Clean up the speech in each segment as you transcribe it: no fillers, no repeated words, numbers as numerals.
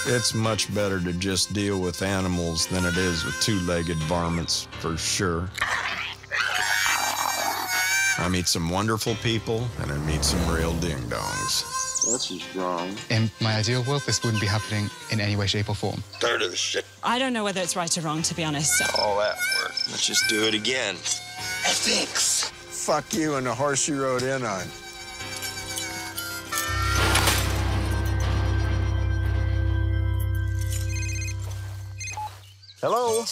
It's much better to just deal with animals than it is with two-legged varmints, for sure. I meet some wonderful people, and I meet some real ding-dongs. That's just wrong. In my ideal world, this wouldn't be happening in any way, shape, or form. Tired of this shit. I don't know whether it's right or wrong, to be honest. All that work. Let's just do it again. Ethics. Fuck you and the horse you rode in on. Hello?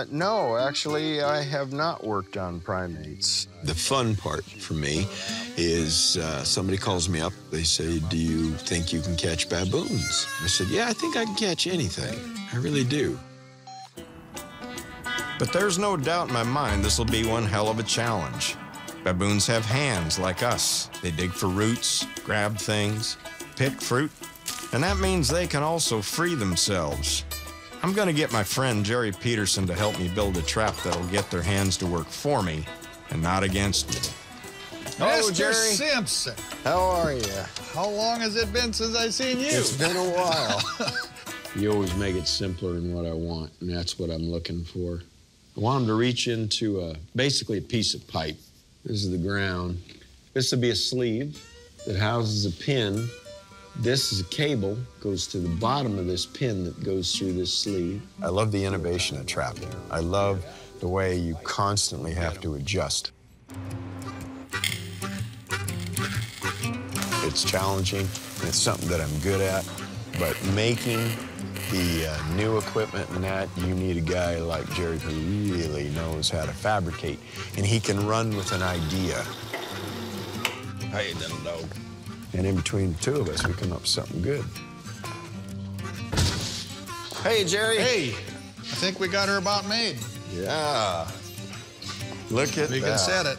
No, actually, I have not worked on primates. The fun part for me is somebody calls me up. They say, do you think you can catch baboons? I said, yeah, I think I can catch anything. I really do. But there's no doubt in my mind this will be one hell of a challenge. Baboons have hands like us. They dig for roots, grab things, pick fruit, and that means they can also free themselves. I'm gonna get my friend Jerry Peterson to help me build a trap that'll get their hands to work for me and not against me. Mr. Jerry Simpson. How are you? How long has it been since I've seen you? It's been a while. You always make it simpler than what I want, and that's what I'm looking for. I want them to reach into basically a piece of pipe. This is the ground. This would be a sleeve that houses a pin. This is a cable, goes to the bottom of this pin that goes through this sleeve. I love the innovation of trapping. I love the way you constantly have to adjust. It's challenging, and it's something that I'm good at, but making the new equipment and that, you need a guy like Jerry who really knows how to fabricate, and he can run with an idea. Hey, little dog. And in between the two of us, we come up with something good. Hey, Jerry. Hey, I think we got her about made. Yeah. Look at that. We can set it.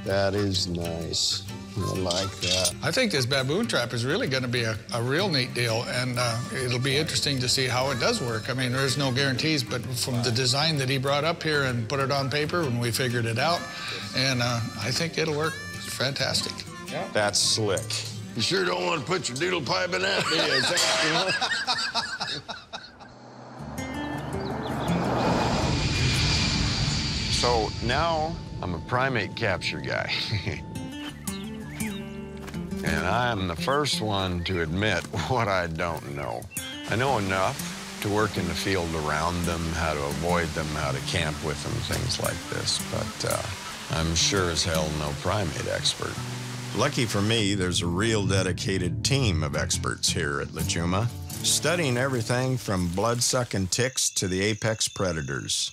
That is nice. I like that. I think this baboon trap is really going to be a real neat deal, and it'll be interesting to see how it does work. I mean, there's no guarantees, but from the design that he brought up here and put it on paper when we figured it out, and I think it'll work fantastic. Yeah. That's slick. You sure don't want to put your doodle pipe in that, do you? Is that, So now I'm a primate capture guy. And I'm the first one to admit what I don't know. I know enough to work in the field around them, how to avoid them, how to camp with them, things like this. But I'm sure as hell no primate expert. Lucky for me, there's a real dedicated team of experts here at Lajuma, studying everything from blood-sucking ticks to the apex predators.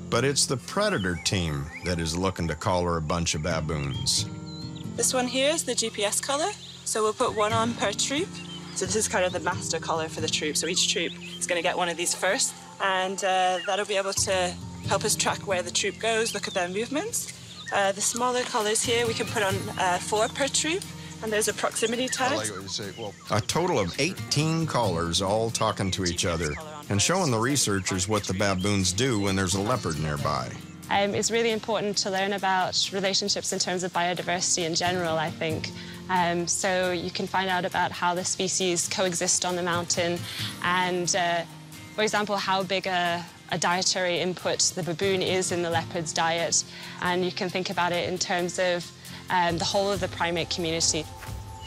But it's the predator team that is looking to collar a bunch of baboons. This one here is the GPS collar, so we'll put one on per troop. So this is kind of the master collar for the troop, so each troop is going to get one of these first, and that'll be able to help us track where the troop goes, look at their movements. The smaller collars here, we can put on 4 per troop, and there's a proximity tag. I like what you say. Well, a total of 18 collars all talking to each other and showing the researchers what the baboons do when there's a leopard nearby. It's really important to learn about relationships in terms of biodiversity in general, I think. So you can find out about how the species coexist on the mountain and, for example, how big a dietary input the baboon is in the leopard's diet. And you can think about it in terms of the whole of the primate community.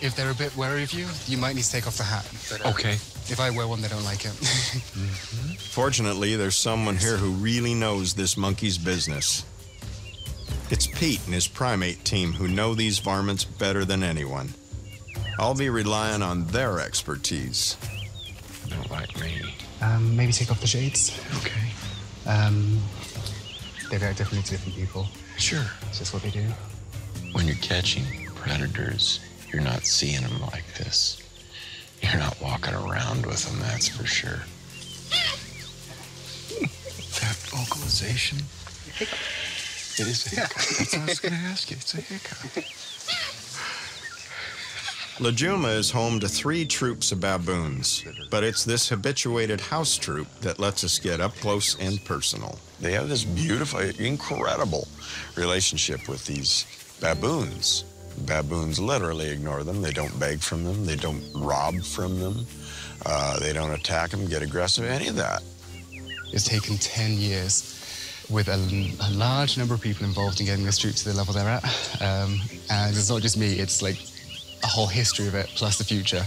If they're a bit wary of you, you might need to take off the hat. Okay. If I wear one, they don't like it. Fortunately, there's someone here who really knows this monkey's business. It's Pete and his primate team who know these varmints better than anyone. I'll be relying on their expertise. Don't like me. Maybe take off the shades. Okay. They react differently to different people. Sure. It's just what they do. When you're catching predators, you're not seeing them like this. You're not walking around with them, that's for sure. That vocalization. Hiccup. It is a hiccup. That's what I was going to ask you. It's a hiccup. Lajuma is home to 3 troops of baboons, but it's this habituated house troop that lets us get up close and personal. They have this beautiful, incredible relationship with these baboons. Baboons literally ignore them. They don't beg from them. They don't rob from them. They don't attack them, get aggressive, any of that. It's taken 10 years with a large number of people involved in getting this troop to the level they're at. And it's not just me, it's like a whole history of it, plus the future.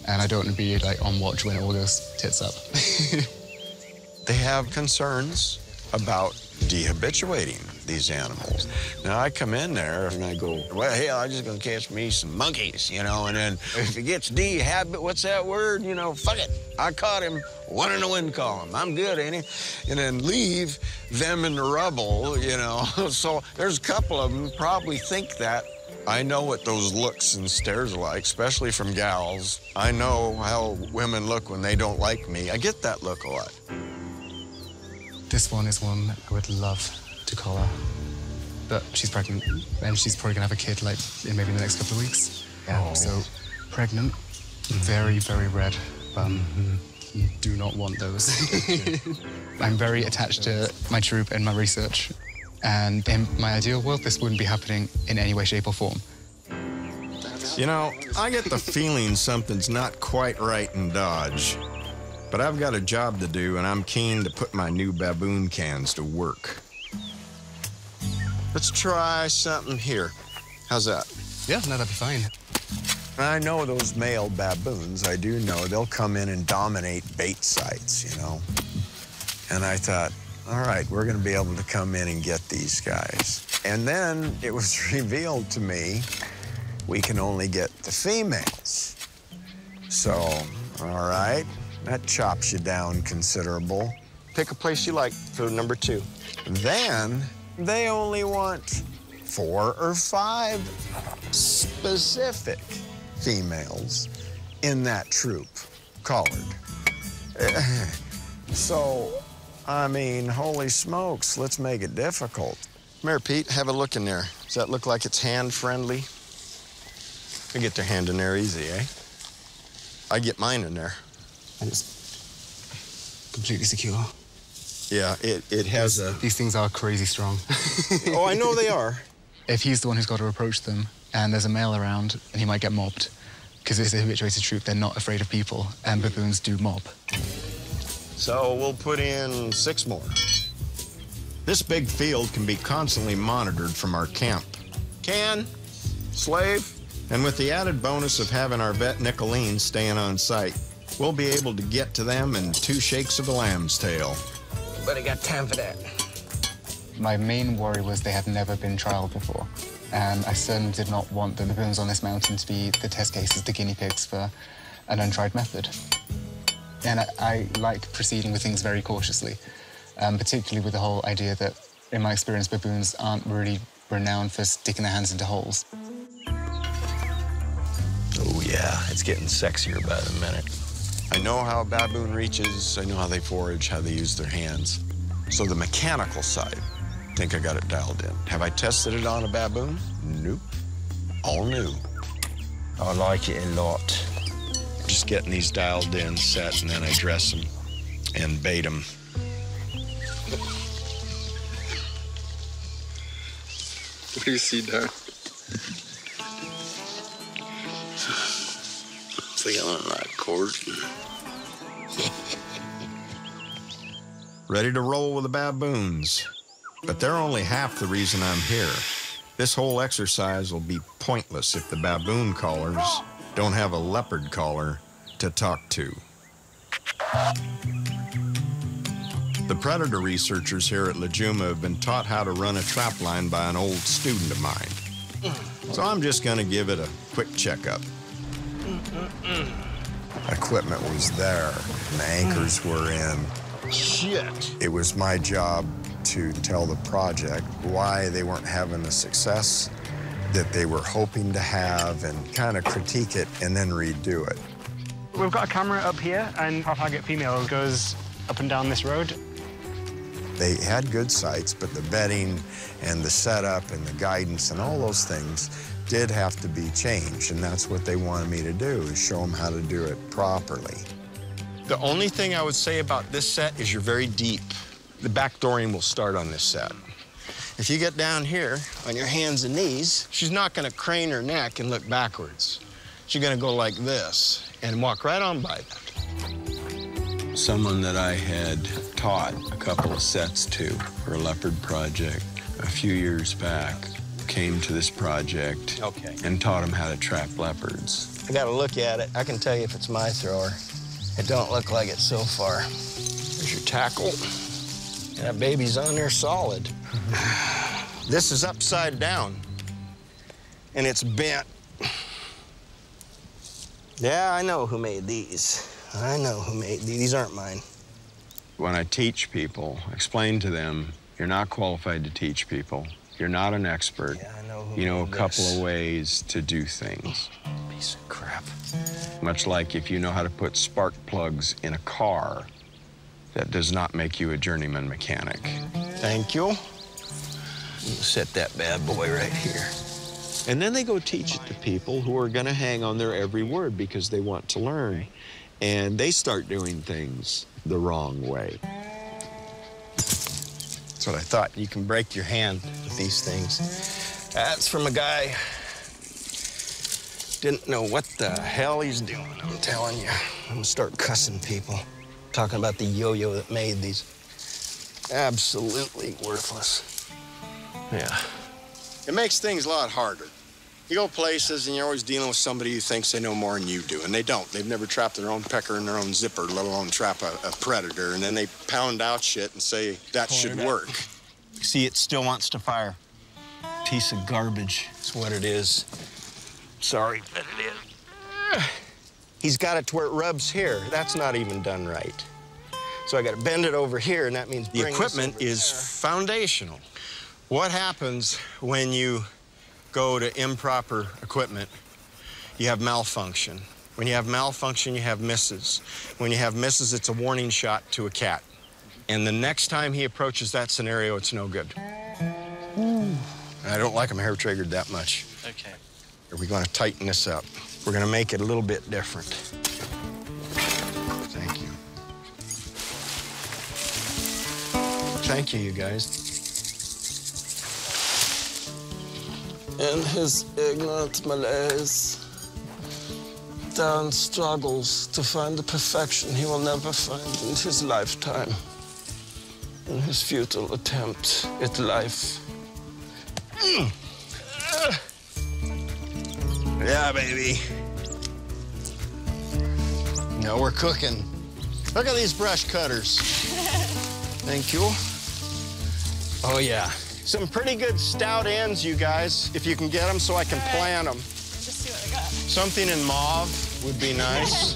And I don't want to be like on watch when it all goes tits up. They have concerns about dehabituating these animals. Now, I come in there and I go, well, hell, I'm just gonna catch me some monkeys, you know, and then if it gets what's that word? You know, fuck it. I caught him, one in the wind column. I'm good, ain't he? And then leave them in the rubble, you know. So there's a couple of them probably think that. I know what those looks and stares are like, especially from gals. I know how women look when they don't like me. I get that look a lot. This one is one I would love to collar, but she's pregnant, and she's probably gonna have a kid like in maybe the next couple of weeks. Yeah, so pregnant, very, very red bum. Do not want those. I'm very attached to my troop and my research, and in my ideal world, this wouldn't be happening in any way, shape, or form. You know, I get the feeling something's not quite right in Dodge. But I've got a job to do, and I'm keen to put my new baboon cans to work. Let's try something here. How's that? Yeah, no, that'd be fine. I know those male baboons. I do know they'll come in and dominate bait sites, you know. And I thought, all right, we're going to be able to come in and get these guys. And then it was revealed to me we can only get the females. So, all right. That chops you down considerable. Pick a place you like for number 2. Then they only want 4 or 5 specific females in that troop, collared. So, I mean, holy smokes, let's make it difficult. Come here, Pete, have a look in there. Does that look like it's hand-friendly? They get their hand in there easy, eh? I get mine in there. And it's completely secure. Yeah, it has a... These things are crazy strong. Oh, I know they are. If he's the one who's got to approach them, and there's a male around, and he might get mobbed, because it's a habituated troop, they're not afraid of people, and baboons do mob. So we'll put in 6 more. This big field can be constantly monitored from our camp. Can, slave, and with the added bonus of having our vet Nicolene staying on site, we'll be able to get to them in 2 shakes of a lamb's tail. But I got time for that. My main worry was they had never been trialed before, and I certainly did not want the baboons on this mountain to be the test cases, the guinea pigs for an untried method. And I like proceeding with things very cautiously, particularly with the whole idea that, in my experience, baboons aren't really renowned for sticking their hands into holes. Oh, yeah, it's getting sexier by the minute. I know how a baboon reaches, I know how they forage, how they use their hands. So the mechanical side, I think I got it dialed in. Have I tested it on a baboon? Nope. All new. I like it a lot. Just getting these dialed in, set, and then I dress them and bait them. What do you see there? Feeling like courting. Ready to roll with the baboons. But they're only half the reason I'm here. This whole exercise will be pointless if the baboon callers don't have a leopard caller to talk to. The predator researchers here at Lajuma have been taught how to run a trap line by an old student of mine. So I'm just gonna give it a quick checkup. Equipment was there, and the anchors were in. Shit. It was my job to tell the project why they weren't having the success that they were hoping to have and kind of critique it and then redo it. We've got a camera up here, and our target female goes up and down this road. They had good sites, but the bedding and the setup and the guidance and all those things did have to be changed, and that's what they wanted me to do, is show them how to do it properly. The only thing I would say about this set is you're very deep. The backdooring will start on this set. If you get down here on your hands and knees, she's not gonna crane her neck and look backwards. She's gonna go like this and walk right on by that. Someone that I had taught a couple of sets to for a leopard project a few years back came to this project and taught him how to trap leopards. I gotta look at it. I can tell you if it's my thrower. It don't look like it so far. There's your tackle. That baby's on there solid. This is upside down, and it's bent. Yeah, I know who made these. I know who made these. These aren't mine. When I teach people, explain to them, you're not qualified to teach people. You're not an expert. Yeah, I know who you know a made couple this. of ways to do things. Piece of crap. Much like if you know how to put spark plugs in a car, that does not make you a journeyman mechanic. Thank you. Set that bad boy right here. And then they go teach it to people who are gonna hang on their every word because they want to learn. And they start doing things the wrong way. That's what I thought. You can break your hand with these things. That's from a guy didn't know what the hell he's doing, I'm telling you. I'm gonna start cussing people. Talking about the yo-yo that made these. Absolutely worthless. Yeah. It makes things a lot harder. You go places and you're always dealing with somebody who thinks they know more than you do, and they don't. They've never trapped their own pecker in their own zipper, let alone trap a predator, and then they pound out shit and say that should work. See, it still wants to fire. Piece of garbage. That's what it is. Sorry, but it is. He's got it to where it rubs here. That's not even done right. So I got to bend it over here, and that means the equipment is foundational. What happens when you go to improper equipment? You have malfunction. When you have malfunction, you have misses. When you have misses, it's a warning shot to a cat. And the next time he approaches that scenario, it's no good. I don't like him hair triggered that much. Okay. We're going to tighten this up. We're going to make it a little bit different. Thank you. Thank you, you guys. In his ignorant malaise, Dairen struggles to find the perfection he will never find in his lifetime. In his futile attempt at life. Yeah, baby. Now we're cooking. Look at these brush cutters. Thank you. Oh, yeah. Some pretty good stout ends, you guys, if you can get them so I can plan them. Just see what I got. Something in mauve would be nice.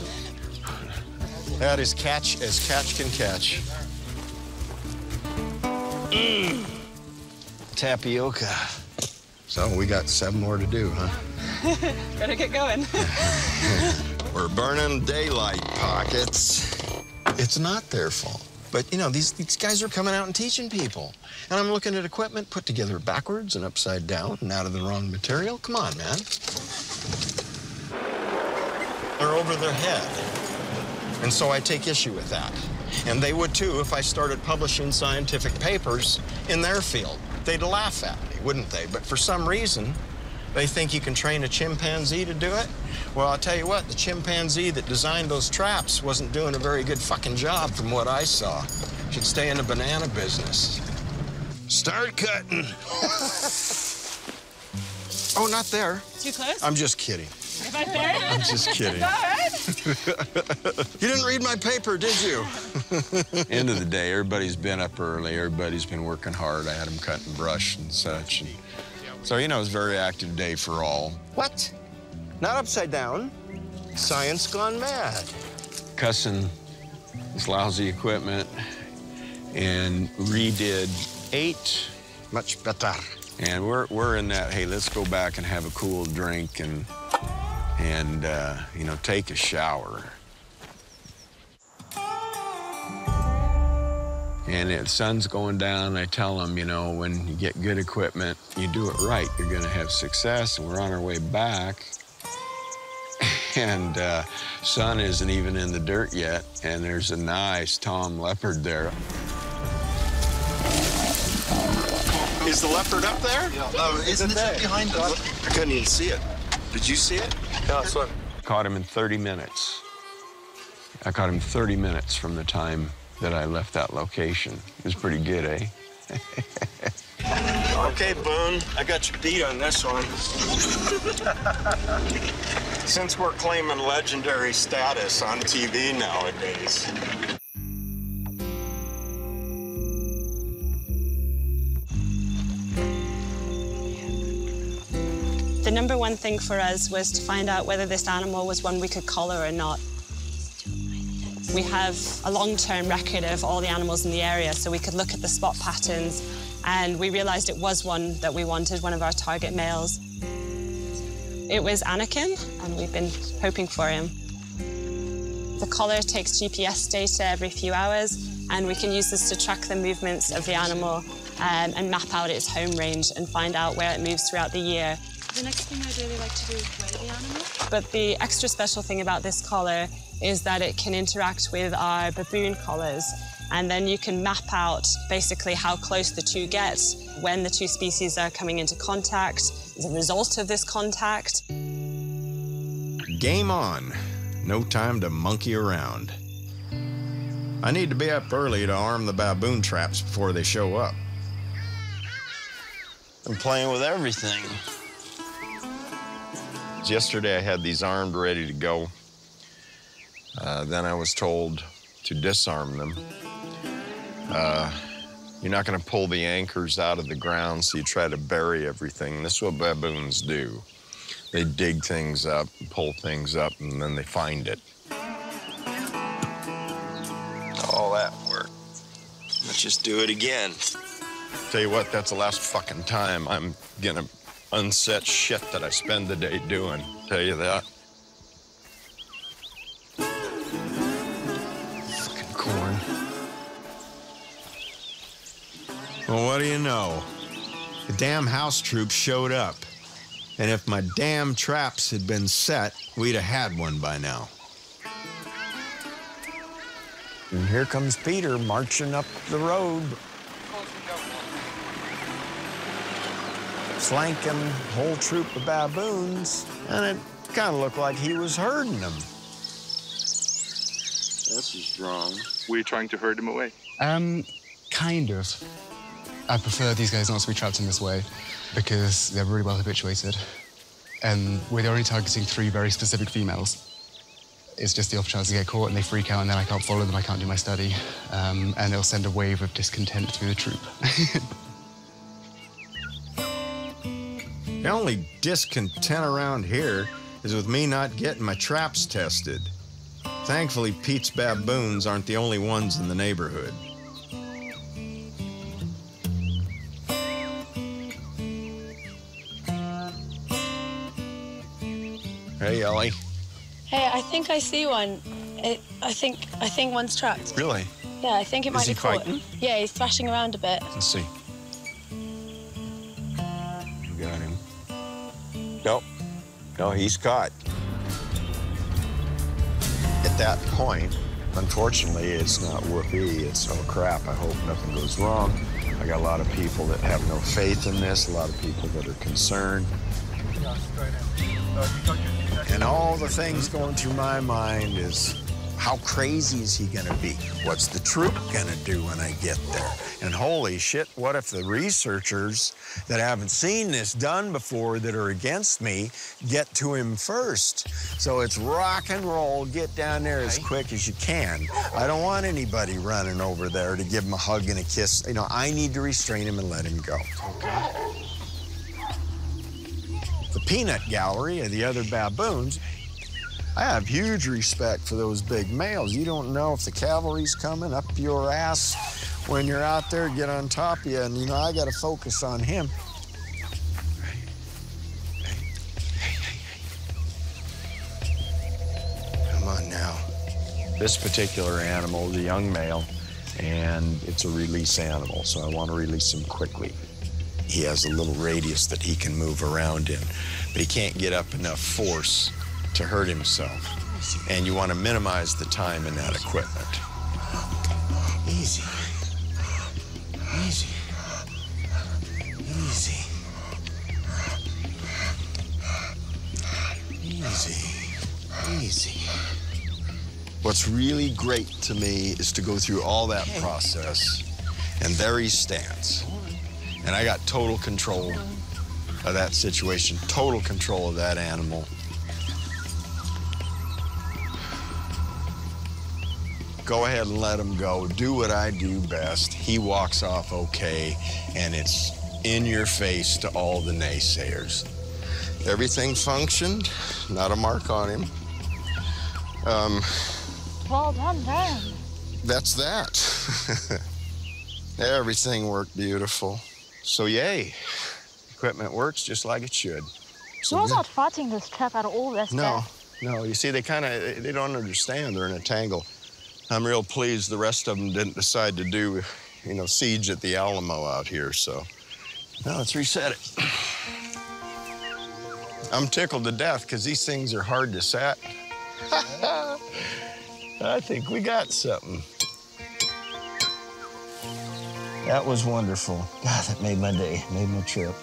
That is catch as catch can catch. Tapioca. So we got 7 more to do, huh? Better get going. We're burning daylight pockets. It's not their fault. But, you know, these guys are coming out and teaching people. And I'm looking at equipment put together backwards and upside down and out of the wrong material. Come on, man. They're over their head. And so I take issue with that. And they would, too, if I started publishing scientific papers in their field. They'd laugh at me, wouldn't they? But for some reason, they think you can train a chimpanzee to do it. Well, I'll tell you what, the chimpanzee that designed those traps wasn't doing a very good fucking job from what I saw. Should stay in the banana business. Start cutting. Oh, not there. Too close? I'm just kidding. Right there? I'm just kidding. All right. You didn't read my paper, did you? End of the day, everybody's been up early. Everybody's been working hard. I had them cut and brush and such. And so, you know, it was a very active day for all. What? Not upside down. Science gone mad. Cussing this lousy equipment and redid 8. Much better. And we're in that, hey, let's go back and have a cool drink and you know, take a shower. And the sun's going down. I tell them, you know, when you get good equipment, you do it right, you're gonna have success. And we're on our way back. And sun isn't even in the dirt yet. And there's a nice tom leopard there. Is the leopard up there? Yeah. No, isn't it behind us? I couldn't even see it. Did you see it? Yeah, I saw it. Caught him in 30 minutes. I caught him 30 minutes from the time that I left that location. It was pretty good, eh? Okay, Boone, I got you beat on this one. Since we're claiming legendary status on TV nowadays. The number one thing for us was to find out whether this animal was one we could collar or not. We have a long-term record of all the animals in the area, so we could look at the spot patterns, and we realized it was one that we wanted, one of our target males. It was Anakin, and we've been hoping for him. The collar takes GPS data every few hours, and we can use this to track the movements of the animal and map out its home range and find out where it moves throughout the year. The next thing I'd really like to do is weigh the animal. But the extra special thing about this collar is that it can interact with our baboon collars, and then you can map out basically how close the two get, when the two species are coming into contact, as a result of this contact. Game on. No time to monkey around. I need to be up early to arm the baboon traps before they show up. I'm playing with everything. Yesterday I had these armed, ready to go. Then I was told to disarm them. You're not going to pull the anchors out of the ground, so you try to bury everything. This is what baboons do. They dig things up, pull things up, and then they find it. All that work. Let's just do it again. Tell you what, that's the last fucking time I'm gonna unset shit that I spend the day doing. Tell you that. Fucking corn. Well, what do you know? The damn house troops showed up. And if my damn traps had been set, we'd have had one by now. And here comes Peter marching up the road. Flanking a whole troop of baboons, and it kind of looked like he was herding them. This is wrong. Were you trying to herd him away? Kind of. I prefer these guys not to be trapped in this way because they're really well habituated. And we're only targeting 3 very specific females. It's just the off chance they get caught and they freak out, and then I can't follow them, I can't do my study. And it'll send a wave of discontent through the troop. The only discontent around here is with me not getting my traps tested. Thankfully, Pete's baboons aren't the only ones in the neighborhood. Hey, Ellie. Hey, I think I see one. I think one's trapped. Really? Yeah, I think it might be caught. Fighting? Yeah, he's thrashing around a bit. Let's see. You got him. Nope. No, he's caught. At that point, unfortunately, it's not whoopee, it's oh crap, I hope nothing goes wrong. I got a lot of people that have no faith in this, a lot of people that are concerned. And all the things going through my mind is, how crazy is he gonna be? What's the troop gonna do when I get there? And holy shit, what if the researchers that haven't seen this done before that are against me get to him first? So it's rock and roll, get down there as quick as you can. I don't want anybody running over there to give him a hug and a kiss. You know, I need to restrain him and let him go. Okay. The peanut gallery and the other baboons, I have huge respect for those big males. You don't know if the cavalry's coming up your ass when you're out there, get on top of you, and, you know, I got to focus on him. Come on now. This particular animal is a young male, and it's a release animal, so I want to release him quickly. He has a little radius that he can move around in, but he can't get up enough force to hurt himself. And you want to minimize the time in that equipment. Easy. Easy. Easy, easy. What's really great to me is to go through all that process, and there he stands. And I got total control of that situation, total control of that animal. Go ahead and let him go. Do what I do best. He walks off okay, and it's in your face to all the naysayers. Everything functioned, not a mark on him. Well done, Dairen. That's that. Everything worked beautiful. So yay, equipment works just like it should. So You're not fighting this trap at all, that's No, you see, they don't understand. They're in a tangle. I'm real pleased the rest of them didn't decide to do, siege at the Alamo out here, so. Now let's reset it. I'm tickled to death because these things are hard to set. I think we got something. That was wonderful. God, that made my day, made my trip.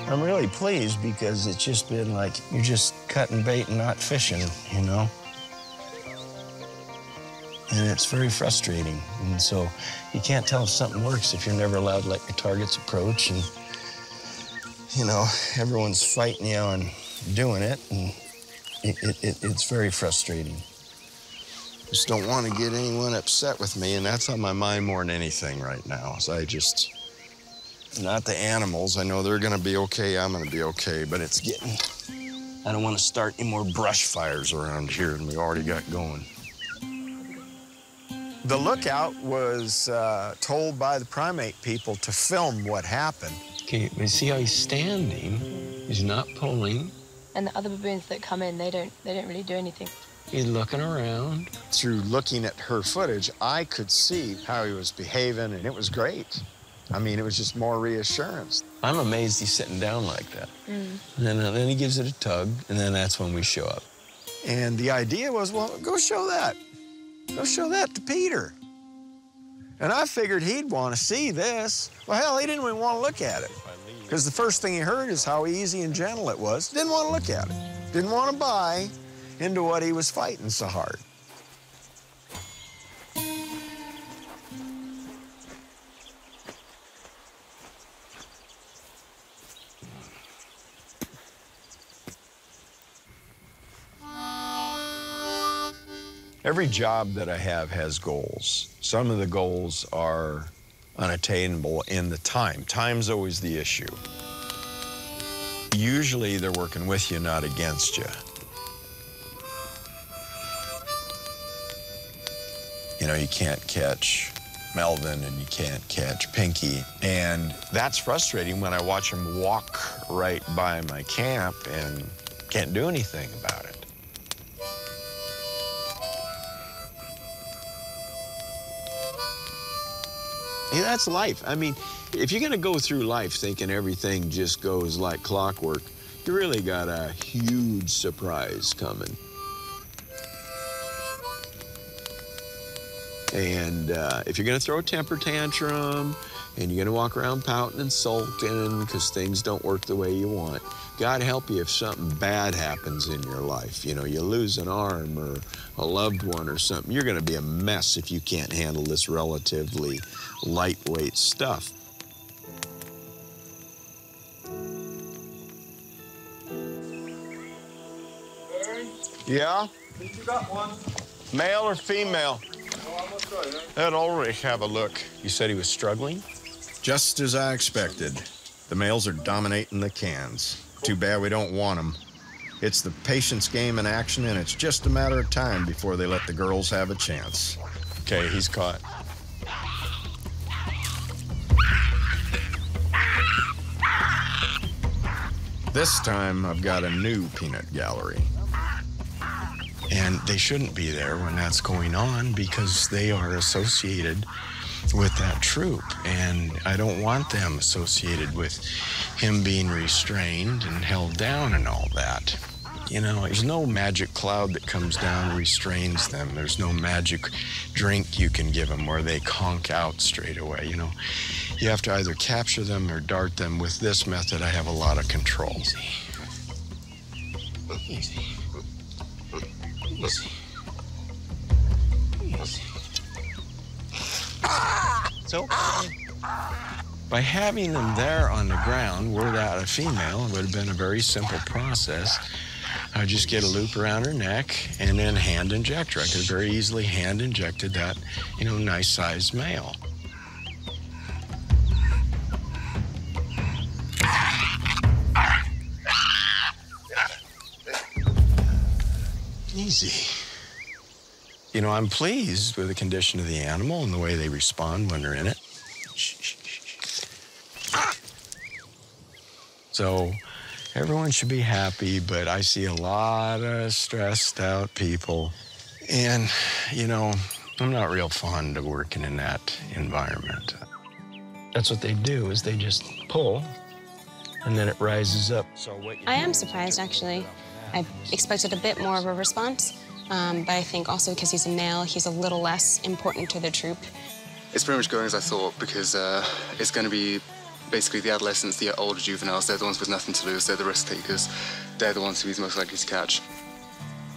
I'm really pleased because it's just been like you're just cutting bait and not fishing, And it's very frustrating. And so you can't tell if something works if you're never allowed to let your targets approach. And, everyone's fighting you on doing it. And it's very frustrating. Just don't want to get anyone upset with me. And that's on my mind more than anything right now. So not the animals. I know they're going to be okay. I'm going to be okay. But it's I don't want to start any more brush fires around here than we already got going. The lookout was told by the primate people to film what happened. Okay, but see how he's standing? He's not pulling. And the other baboons that come in, they don't really do anything. He's looking around. Through looking at her footage, I could see how he was behaving, and it was great. I mean, it was just more reassurance. I'm amazed he's sitting down like that. And then he gives it a tug, and then that's when we show up. And the idea was, well, go show that. Go show that to Peter. And I figured he'd want to see this. Well, hell, he didn't even want to look at it. Because the first thing he heard is how easy and gentle it was. Didn't want to look at it. Didn't want to buy into what he was fighting so hard. Every job that I have has goals. Some of the goals are unattainable in the time. Time's always the issue. Usually they're working with you, not against you. You can't catch Melvin and you can't catch Pinky. And that's frustrating when I watch them walk right by my camp and can't do anything about it. Hey, that's life. I mean, if you're gonna go through life thinking everything just goes like clockwork, you really got a huge surprise coming. And if you're gonna throw a temper tantrum and you're gonna walk around pouting and sulking because things don't work the way you want, God help you if something bad happens in your life. You lose an arm or a loved one or something. You're gonna be a mess if you can't handle this relatively lightweight stuff. Yeah? I think you got one. Male or female? I'd already have a look. You said he was struggling? Just as I expected. The males are dominating the cans. Too bad we don't want them. It's the patience game in action, and it's just a matter of time before they let the girls have a chance. Okay, he's caught. This time, I've got a new peanut gallery. And they shouldn't be there when that's going on because they are associated with that troop. And I don't want them associated with him being restrained and held down and all that. There's no magic cloud that comes down and restrains them. There's no magic drink you can give them where they conk out straight away, You have to either capture them or dart them. With this method, I have a lot of control. Easy. Easy. Easy. It's okay. By having them there on the ground, were that a female, it would have been a very simple process. I would just get a loop around her neck and then hand inject her. I could have very easily hand injected that, nice sized male. Easy. I'm pleased with the condition of the animal and the way they respond when they're in it. So everyone should be happy, but I see a lot of stressed out people. And, I'm not real fond of working in that environment. That's what they do, is they just pull, and then it rises up. I am surprised, actually. I expected a bit more of a response, but I think also because he's a male, he's a little less important to the troop. It's pretty much going as I thought, because it's going to be basically the adolescents, the older juveniles. They're the ones with nothing to lose. They're the risk takers. They're the ones who he's most likely to catch.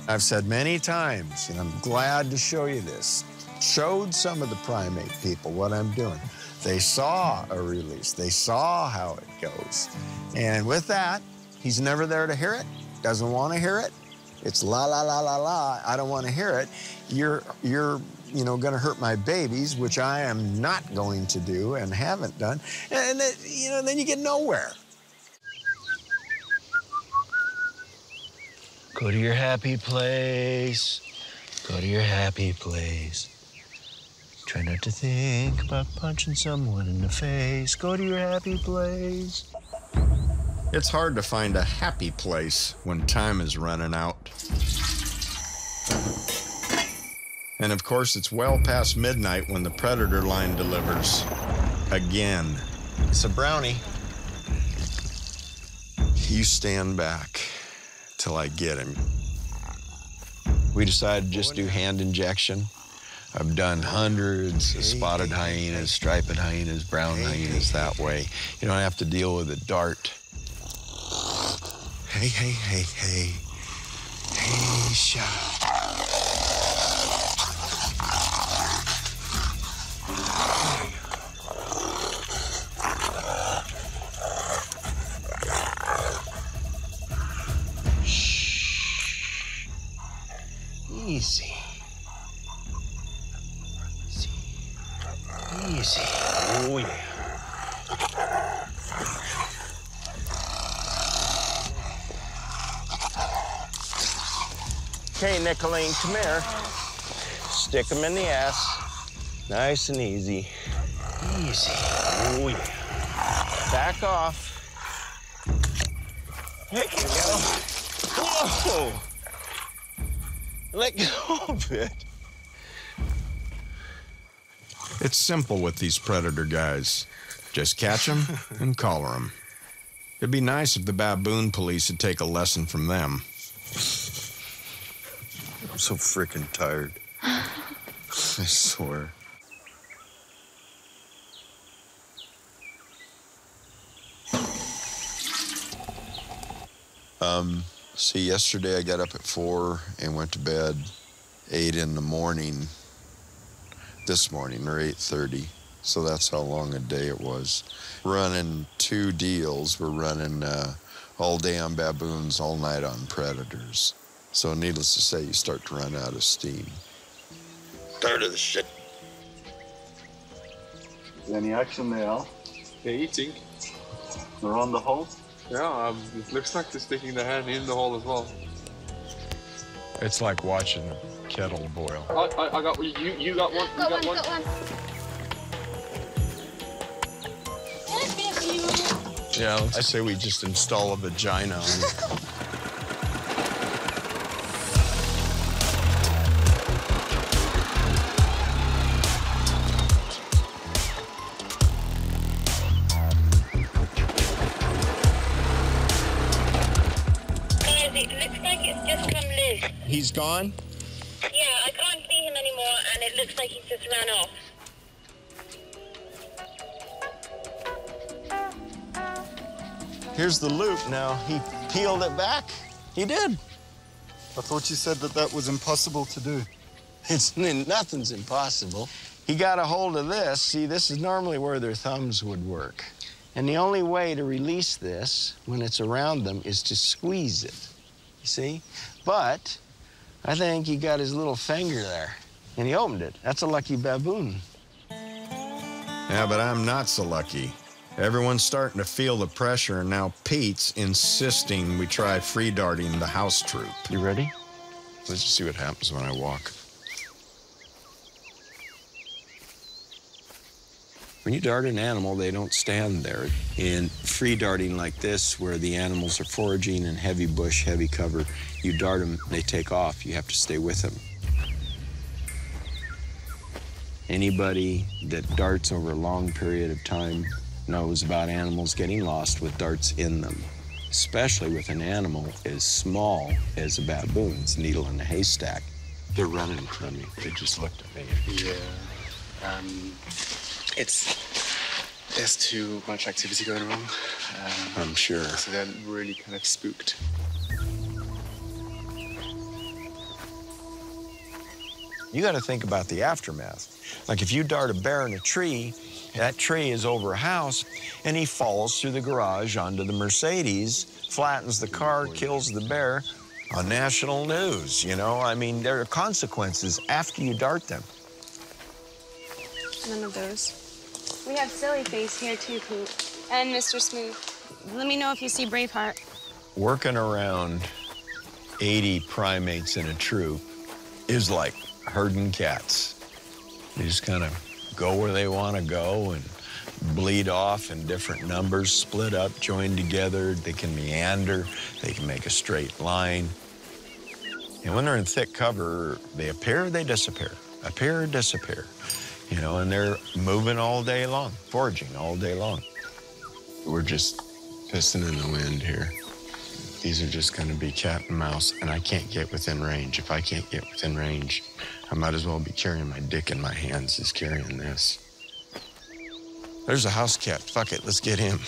I've said many times, and I'm glad to show you this, showed some of the primate people what I'm doing. They saw a release. They saw how it goes. And with that, he's never there to hear it, doesn't want to hear it. It's la, la, la, la, la, I don't want to hear it. You're going to hurt my babies, which I am not going to do and haven't done. And then you get nowhere. Go to your happy place. Go to your happy place. Try not to think about punching someone in the face. Go to your happy place. It's hard to find a happy place when time is running out. And of course, it's well past midnight when the predator line delivers. Again. It's a brownie. You stand back till I get him. We decided to just do hand injection. I've done hundreds of spotted hyenas, striped hyenas, brown hyenas that way. You don't have to deal with a dart. Hey, hey, hey, hey. Hey, shut up. Easy. Easy. Oh, yeah. Okay, Nicolene, come here. Stick him in the ass. Nice and easy. Easy. Oh, yeah. Back off. There you go. Whoa! Let go of it. It's simple with these predator guys. Just catch them and collar them. It'd be nice if the baboon police would take a lesson from them. I'm so freaking tired. I swear. See, yesterday I got up at 4 and went to bed 8 in the morning. This morning, or 8:30. So that's how long a day it was. Running 2 deals. We're running all day on baboons, all night on predators. So needless to say, you start to run out of steam. Tired of this shit. Is any action there? They're eating. They're on the hole? Yeah, it looks like they're sticking their hand in the hole as well. It's like watching a kettle boil. I got you got one. You got one. Yeah, I say we just install a vagina on it. He's gone? Yeah, I can't see him anymore, and it looks like he's just ran off. Here's the loop now. He peeled it back. He did. I thought you said that that was impossible to do. Nothing's impossible. He got a hold of this. See, this is normally where their thumbs would work. And the only way to release this when it's around them is to squeeze it, you see? But I think he got his little finger there, and he opened it. That's a lucky baboon. Yeah, but I'm not so lucky. Everyone's starting to feel the pressure, and now Pete's insisting we try free darting the house troop. You ready? Let's just see what happens when I walk. When you dart an animal, they don't stand there. In free darting like this, where the animals are foraging in heavy bush, heavy cover, you dart them, they take off. You have to stay with them. Anybody that darts over a long period of time knows about animals getting lost with darts in them, especially with an animal as small as a baboon's needle in a haystack. They're running from me. They just looked at me. Yeah. There's too much activity going on. I'm sure. So they're really kind of spooked. You got to think about the aftermath. Like if you dart a bear in a tree, that tree is over a house, and he falls through the garage onto the Mercedes, flattens the car, kills the bear. On national news, you know? I mean, there are consequences after you dart them. None of those. We have Silly Face here too, Pete. And Mr. Smooth. Let me know if you see Braveheart. Working around 80 primates in a troop is like herding cats. They just kind of go where they want to go and bleed off in different numbers, split up, join together. They can meander. They can make a straight line. And when they're in thick cover, they appear, they disappear. Appear, disappear. You know, and they're moving all day long, foraging all day long. We're just pissing in the wind here. These are just going to be cat and mouse, and I can't get within range. If I can't get within range, I might as well be carrying my dick in my hands as carrying this. There's a house cat. Fuck it, let's get him.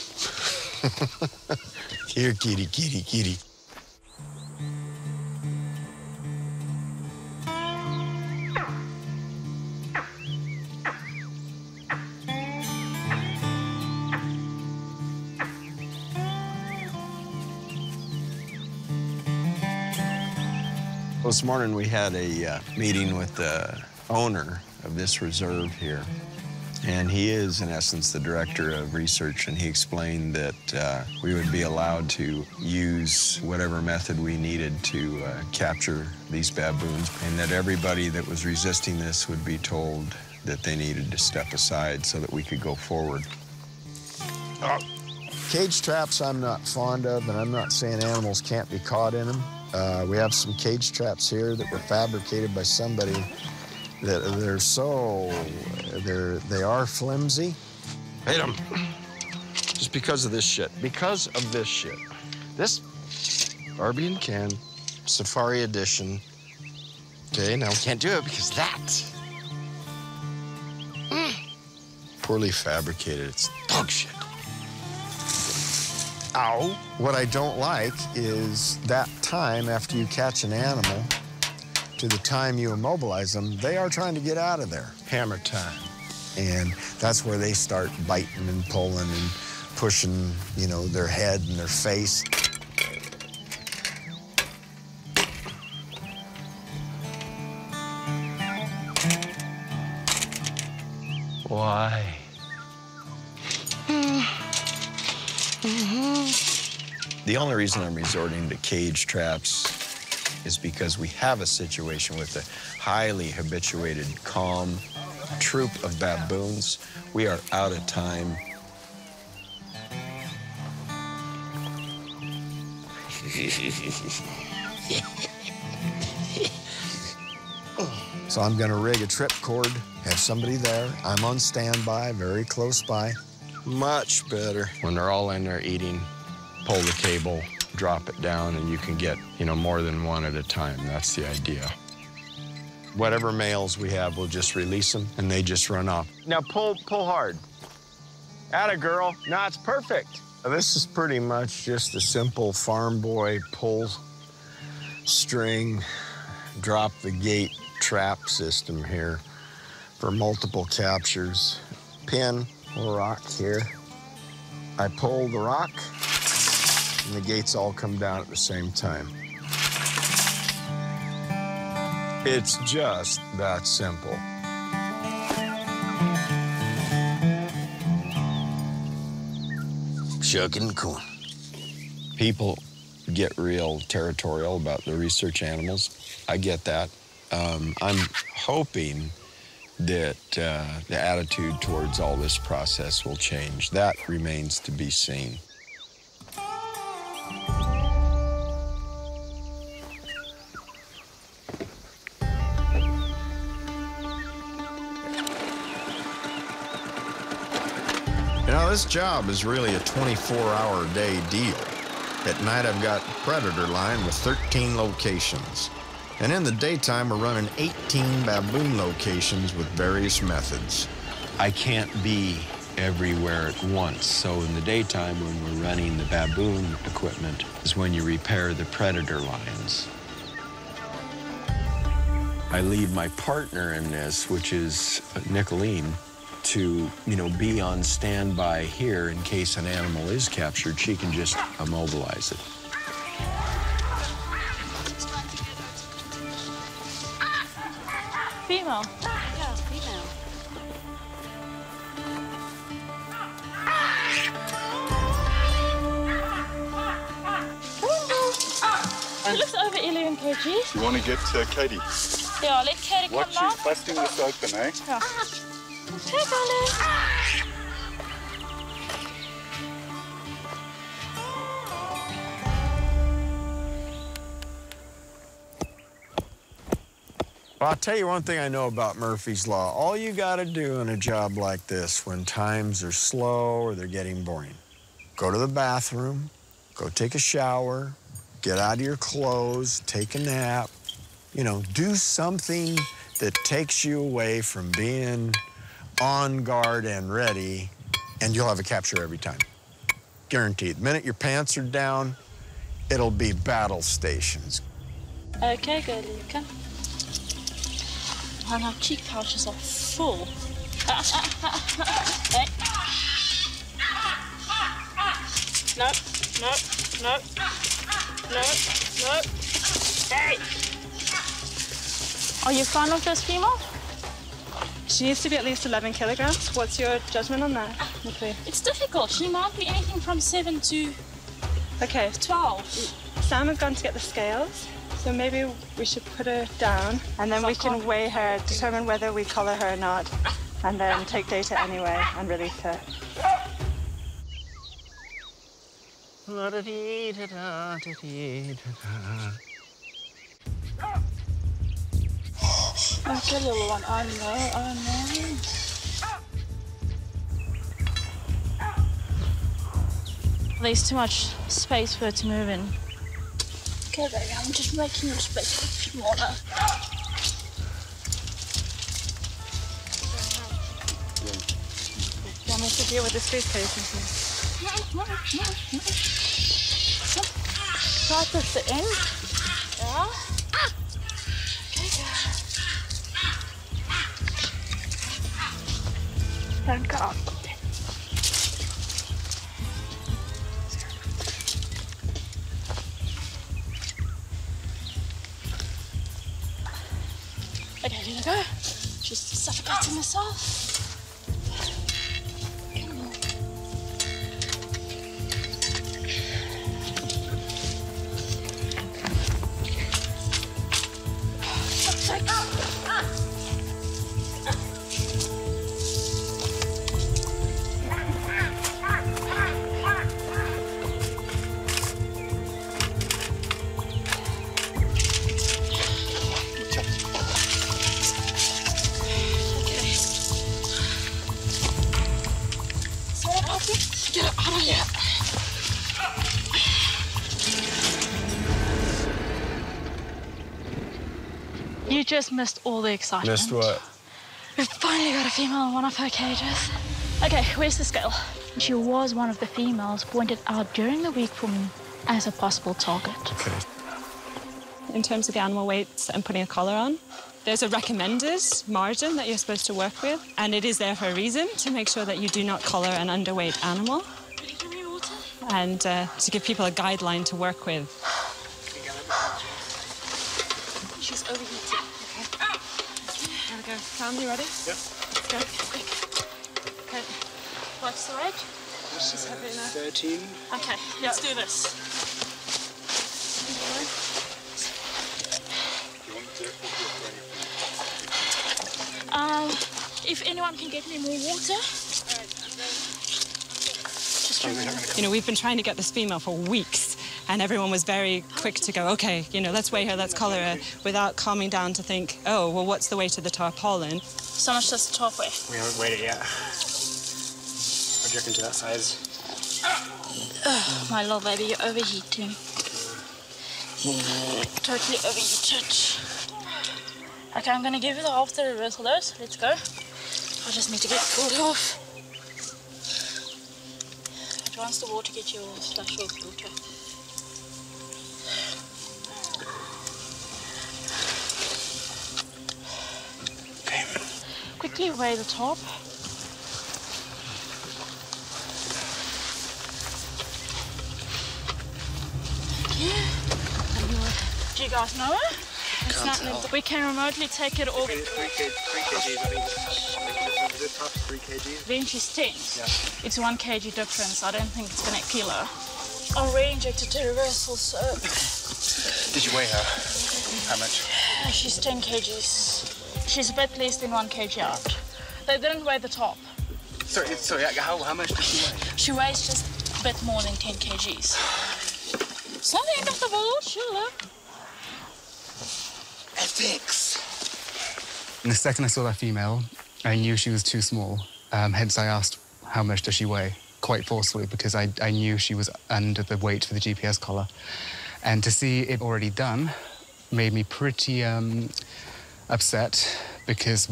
Here, kitty, kitty, kitty. This morning we had a meeting with the owner of this reserve here. And he is, in essence, the director of research, and he explained that we would be allowed to use whatever method we needed to capture these baboons, and that everybody that was resisting this would be told that they needed to step aside so that we could go forward. Cage traps I'm not fond of, and I'm not saying animals can't be caught in them. We have some cage traps here that were fabricated by somebody that they are flimsy. Hate them. Just because of this shit. Because of this shit. This Barbie and Ken Safari Edition. Okay, now we can't do it because that. Poorly fabricated. It's dog shit. Ow. What I don't like is that time after you catch an animal to the time you immobilize them, they are trying to get out of there. Hammer time. And that's where they start biting and pulling and pushing, you know, their head and their face. Why? The only reason I'm resorting to cage traps is because we have a situation with a highly habituated, calm troop of baboons. We are out of time. So I'm gonna rig a trip cord, have somebody there. I'm on standby, very close by. Much better when they're all in there eating. Pull the cable, drop it down, and you can get, you know, more than one at a time. That's the idea. Whatever males we have, we'll just release them, and they just run off. Now pull hard. Atta girl. No, it's perfect. This is pretty much just a simple farm boy pull string, drop the gate trap system here for multiple captures. Pin or rock here. I pull the rock, and the gates all come down at the same time. It's just that simple. Shucking corn. People get real territorial about the research animals. I get that. I'm hoping that the attitude towards all this process will change. That remains to be seen. You know, this job is really a 24-hour-a-day deal. At night, I've got predator line with 13 locations. And in the daytime, we're running 18 baboon locations with various methods. I can't be everywhere at once, so in the daytime, when we're running the baboon equipment, is when you repair the predator lines. I leave my partner in this, which is Nicolene, to, be on standby here in case an animal is captured. She can just immobilize it. Female. Yeah, female. It looks over 11 kg. You want to get Katie? Yeah, let Katie come Watch down. you busting this open, eh? Yeah. Hey, darling. Well, I'll tell you one thing I know about Murphy's Law. All you gotta do in a job like this when times are slow or they're getting boring, go to the bathroom, go take a shower, get out of your clothes, take a nap, do something that takes you away from being on guard and ready, and you'll have a capture every time. Guaranteed. The minute your pants are down, it'll be battle stations. Okay, girlie, come. And our cheek pouches are full. Hey. No, no, no, no, no. Hey! Are you fond of this female? She needs to be at least 11 kilograms. What's your judgment on that, Nicole? It's difficult. She might be anything from 7 to 12. Sam has gone to get the scales, so maybe we should put her down, and then we can weigh her, determine whether we collar her or not, and then take data anyway and release her. Okay, little one. I know. There's too much space for her to move in. Okay, baby, I'm just making your space if you wanna. You want me to deal with the suitcase? Try to push it in. Yeah. Don't go up. Okay, here we go. Just suffocating myself. Get it out of here. You just missed all the excitement. Missed what? We've finally got a female in one of her cages. Okay, where's the scale? She was one of the females pointed out during the week for me as a possible target. Okay. in terms of the animal weights and putting a collar on. There's a recommended margin that you're supposed to work with, and it is there for a reason, to make sure that you do not collar an underweight animal. And to give people a guideline to work with. She's overheating. Okay. There we go. Calm, you ready? Yep. Let's go. Quick. Okay. What's the weight? She's heavy enough. 13. Okay, let's do this. If anyone can get me more water. You know, we've been trying to get this female for weeks, and everyone was very quick to go, okay, you know, let's weigh her, let's collar her, without calming down to think, oh, well, what's the weight of the tarpaulin? So much does the top weigh? We haven't weighed it yet. What do you reckon to that size? Oh, my little baby, you're overheating. Totally overheated. Okay, I'm gonna give you the half the reversal dose. Let's go. I just need to get cooled off. Advance the water, get your splash off water. Okay. Quickly weigh the top. Do you guys know it? It's not. We can remotely take it off. 3 kgs, I think. Is it tough? 3 kgs? Then she's 10. Yeah. It's 1 kg difference. I don't think it's going to kill her. I'm re-injected to reversal, so... Did you weigh her? How much? She's 10 kgs. She's a bit less than 1 kg out. They didn't weigh the top. Sorry, how much does she weigh? She weighs just a bit more than 10 kgs. It's not the end of the world, she'll live. Ethics. And the second I saw that female, I knew she was too small. Hence I asked, how much does she weigh? Quite forcefully, because I knew she was under the weight for the GPS collar. And to see it already done made me pretty upset, because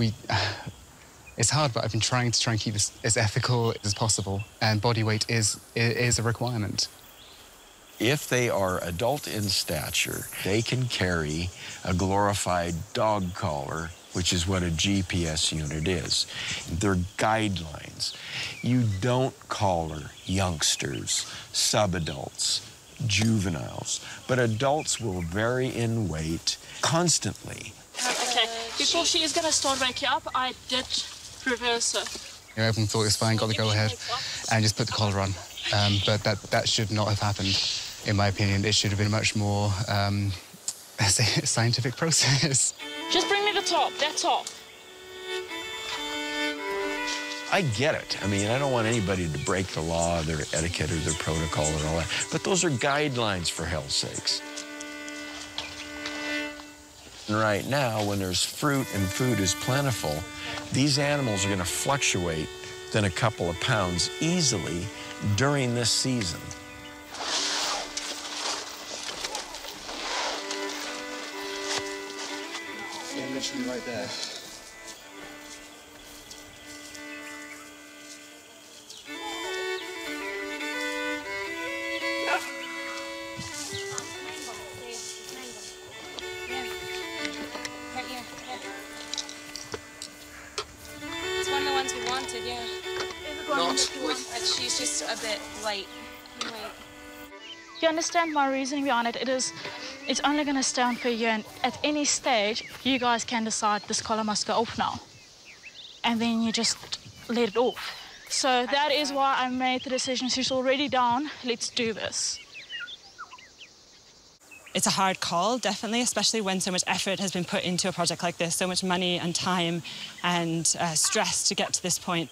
it's hard, but I've been trying to keep this as ethical as possible, and body weight is a requirement. If they are adult in stature, they can carry a glorified dog collar, which is what a GPS unit is. They're guidelines. You don't collar youngsters, subadults, juveniles, but adults will vary in weight constantly. Okay, before she is going to start waking up, I did reverse her. You know, everyone thought it was fine, got the go-ahead, and just put the collar on. But that should not have happened, in my opinion. It should have been a much more scientific process. Just bring me the top, that top. I get it. I mean, I don't want anybody to break the law, their etiquette, or their protocol and all that. But those are guidelines, for hell's sakes. And right now, when there's fruit and food is plentiful, these animals are going to fluctuate than a couple of pounds easily during this season. Yeah, literally right there. It's one of the ones we wanted, yeah. Not with... She's just a bit light. You understand my reasoning behind it? It's only going to stay on for a year, and at any stage, you guys can decide this collar must go off now. And then you just let it off. So that is why I made the decision. She's already down. Let's do this. It's a hard call, definitely, especially when so much effort has been put into a project like this, so much money and time and stress to get to this point.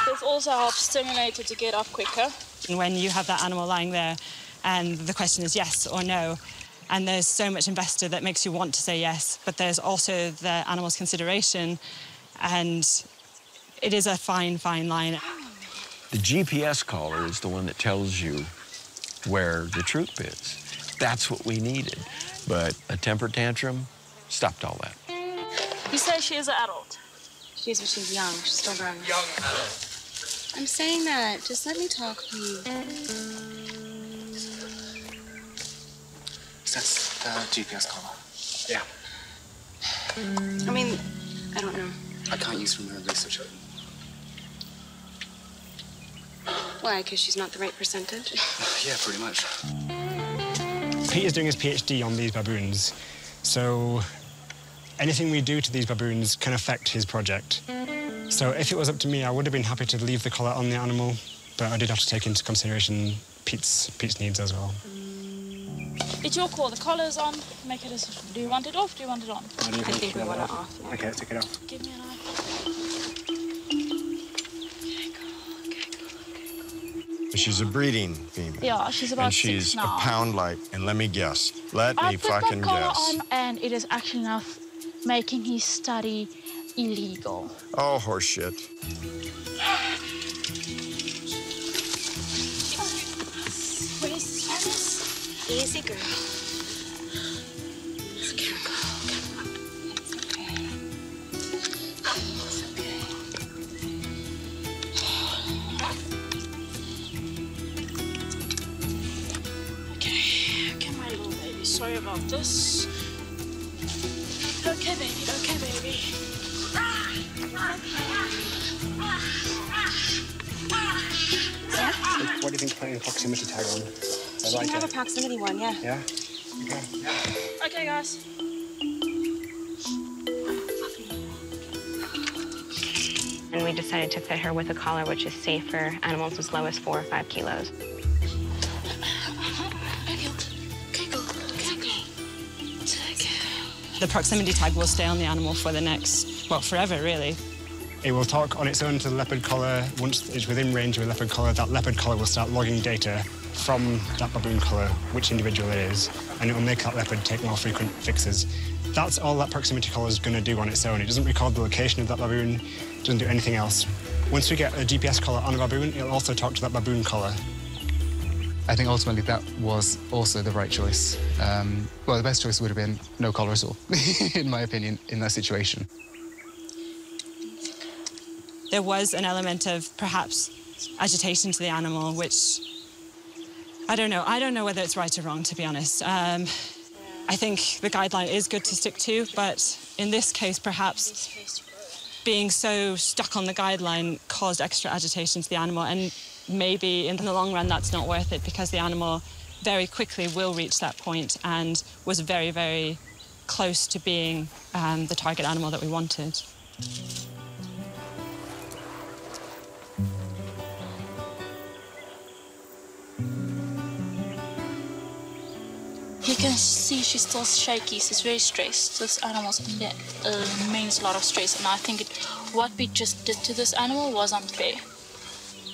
This also helps stimulate it to get up quicker. And when you have that animal lying there and the question is yes or no, and there's so much invested that makes you want to say yes, but there's also the animal's consideration, and it is a fine, fine line. The GPS collar is the one that tells you where the troop is. That's what we needed. But a temper tantrum stopped all that. You say she is an adult. She is, but she's young. She's still growing. Young adult. I'm saying that. Just let me talk, please. That's the GPS collar. Yeah. I mean, I don't know. I can't use from her research. Why? Because she's not the right percentage? Yeah, pretty much. Peter's doing his PhD on these baboons, so anything we do to these baboons can affect his project. So if it was up to me, I would have been happy to leave the collar on the animal, but I did have to take into consideration Pete's needs as well. It's your call. The collar's on. Make a decision. Do you want it off? Do you want it on? I think we want it off. Yeah. Okay, let's take it off. Give me an eye. She's a breeding female. Yeah, she's about and she's 6 now. a pound light. And let me guess. Let me fucking I put that collar guess. on, and it is actually now making his study illegal. Oh, horse shit. Easy, girl. Okay, my little baby. Sorry about this. Okay, baby. Okay, baby. What do you think of putting a proximity tag on? She can have a proximity one, yeah. Yeah? Okay. Okay, guys. And we decided to fit her with a collar which is safe for animals as low as 4 or 5 kilos. The proximity tag will stay on the animal for the next, well, forever, really. It will talk on its own to the leopard collar. Once it's within range of a leopard collar, that leopard collar will start logging data from that baboon collar, which individual it is, and it will make that leopard take more frequent fixes. That's all that proximity collar is going to do on its own. It doesn't record the location of that baboon, it doesn't do anything else. Once we get a GPS collar on a baboon, it'll also talk to that baboon collar. I think ultimately that was also the right choice. Well, the best choice would have been no collar at all, in my opinion, in that situation. There was an element of perhaps agitation to the animal, which I don't know. I don't know whether it's right or wrong, to be honest. I think the guideline is good to stick to, but in this case, perhaps being so stuck on the guideline caused extra agitation to the animal, and maybe in the long run that's not worth it because the animal very quickly will reach that point and was very, very close to being the target animal that we wanted. You can see she's still shaky. She's very stressed. This animal's under immense lot of stress, and I think what we just did to this animal was unfair.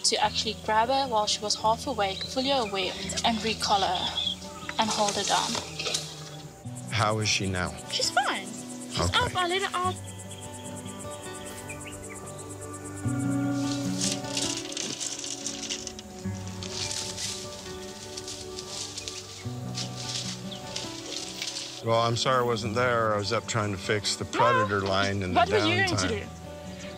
To actually grab her while she was half awake, fully aware, and recollar her and hold her down. How is she now? She's fine. She's Okay. up. I let her out. Well, I'm sorry I wasn't there. I was up trying to fix the predator line in the What downtime. were you going to do?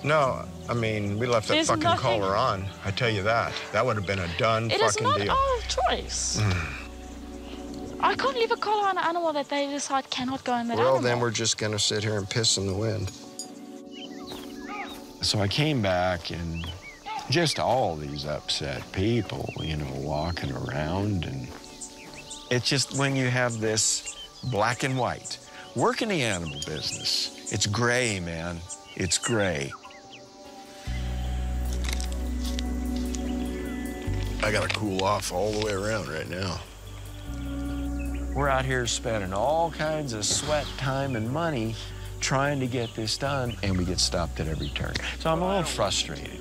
No, I mean, we left that There's fucking nothing- collar on. I tell you that. That would have been a done It is fucking not deal. our choice. I can't leave a collar on an animal that they decide cannot go in that Well, animal. then we're just gonna sit here and piss in the wind. So I came back and just all these upset people, you know, walking around, and it's just when you have this black and white. Work in the animal business. It's gray, man. It's gray. I gotta cool off all the way around right now. We're out here spending all kinds of sweat, time, and money trying to get this done, and we get stopped at every turn. So I'm a little frustrated.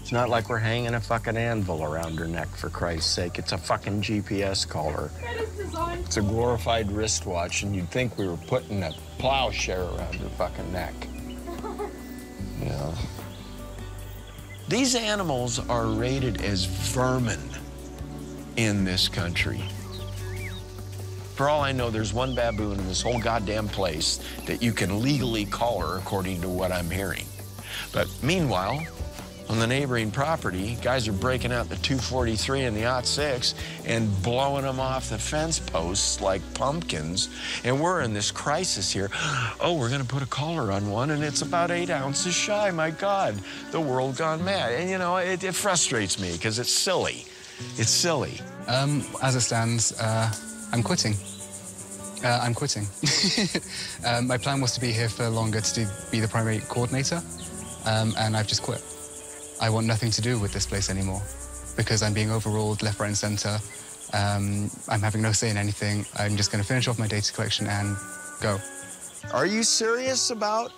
It's not like we're hanging a fucking anvil around her neck, for Christ's sake. It's a fucking GPS collar. It's a glorified wristwatch, and you'd think we were putting a plowshare around her fucking neck. You know? These animals are rated as vermin in this country. For all I know, there's one baboon in this whole goddamn place that you can legally collar, according to what I'm hearing. But meanwhile, On the neighboring property, guys are breaking out the 243 and the .06 and blowing them off the fence posts like pumpkins. And we're in this crisis here. Oh, we're gonna put a collar on one and it's about 8 ounces shy. My God, the world gone mad. And you know, it frustrates me because it's silly. It's silly. As it stands, I'm quitting. I'm quitting. My plan was to be here for longer to be the primate coordinator, and I've just quit. I want nothing to do with this place anymore because I'm being overruled left, right, and center. I'm having no say in anything. I'm just going to finish off my data collection and go. Are you serious about,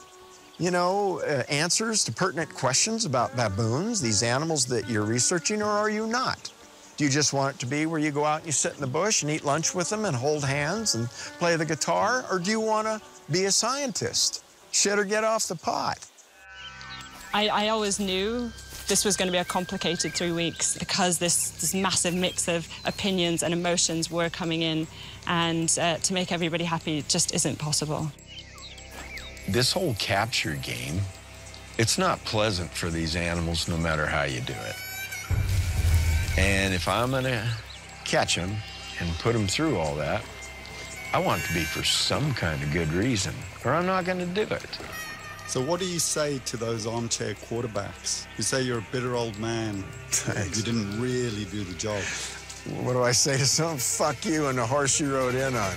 you know, answers to pertinent questions about baboons, these animals that you're researching, or are you not? Do you just want it to be where you go out and you sit in the bush and eat lunch with them and hold hands and play the guitar, or do you want to be a scientist? Shit or get off the pot. I always knew this was going to be a complicated 3 weeks because this massive mix of opinions and emotions were coming in, and to make everybody happy just isn't possible. This whole capture game, it's not pleasant for these animals no matter how you do it. And if I'm gonna catch them and put them through all that, I want it to be for some kind of good reason, or I'm not gonna do it. So what do you say to those armchair quarterbacks who say you're a bitter old man? Thanks. You didn't really do the job. What do I say to some? Fuck you and the horse you rode in on.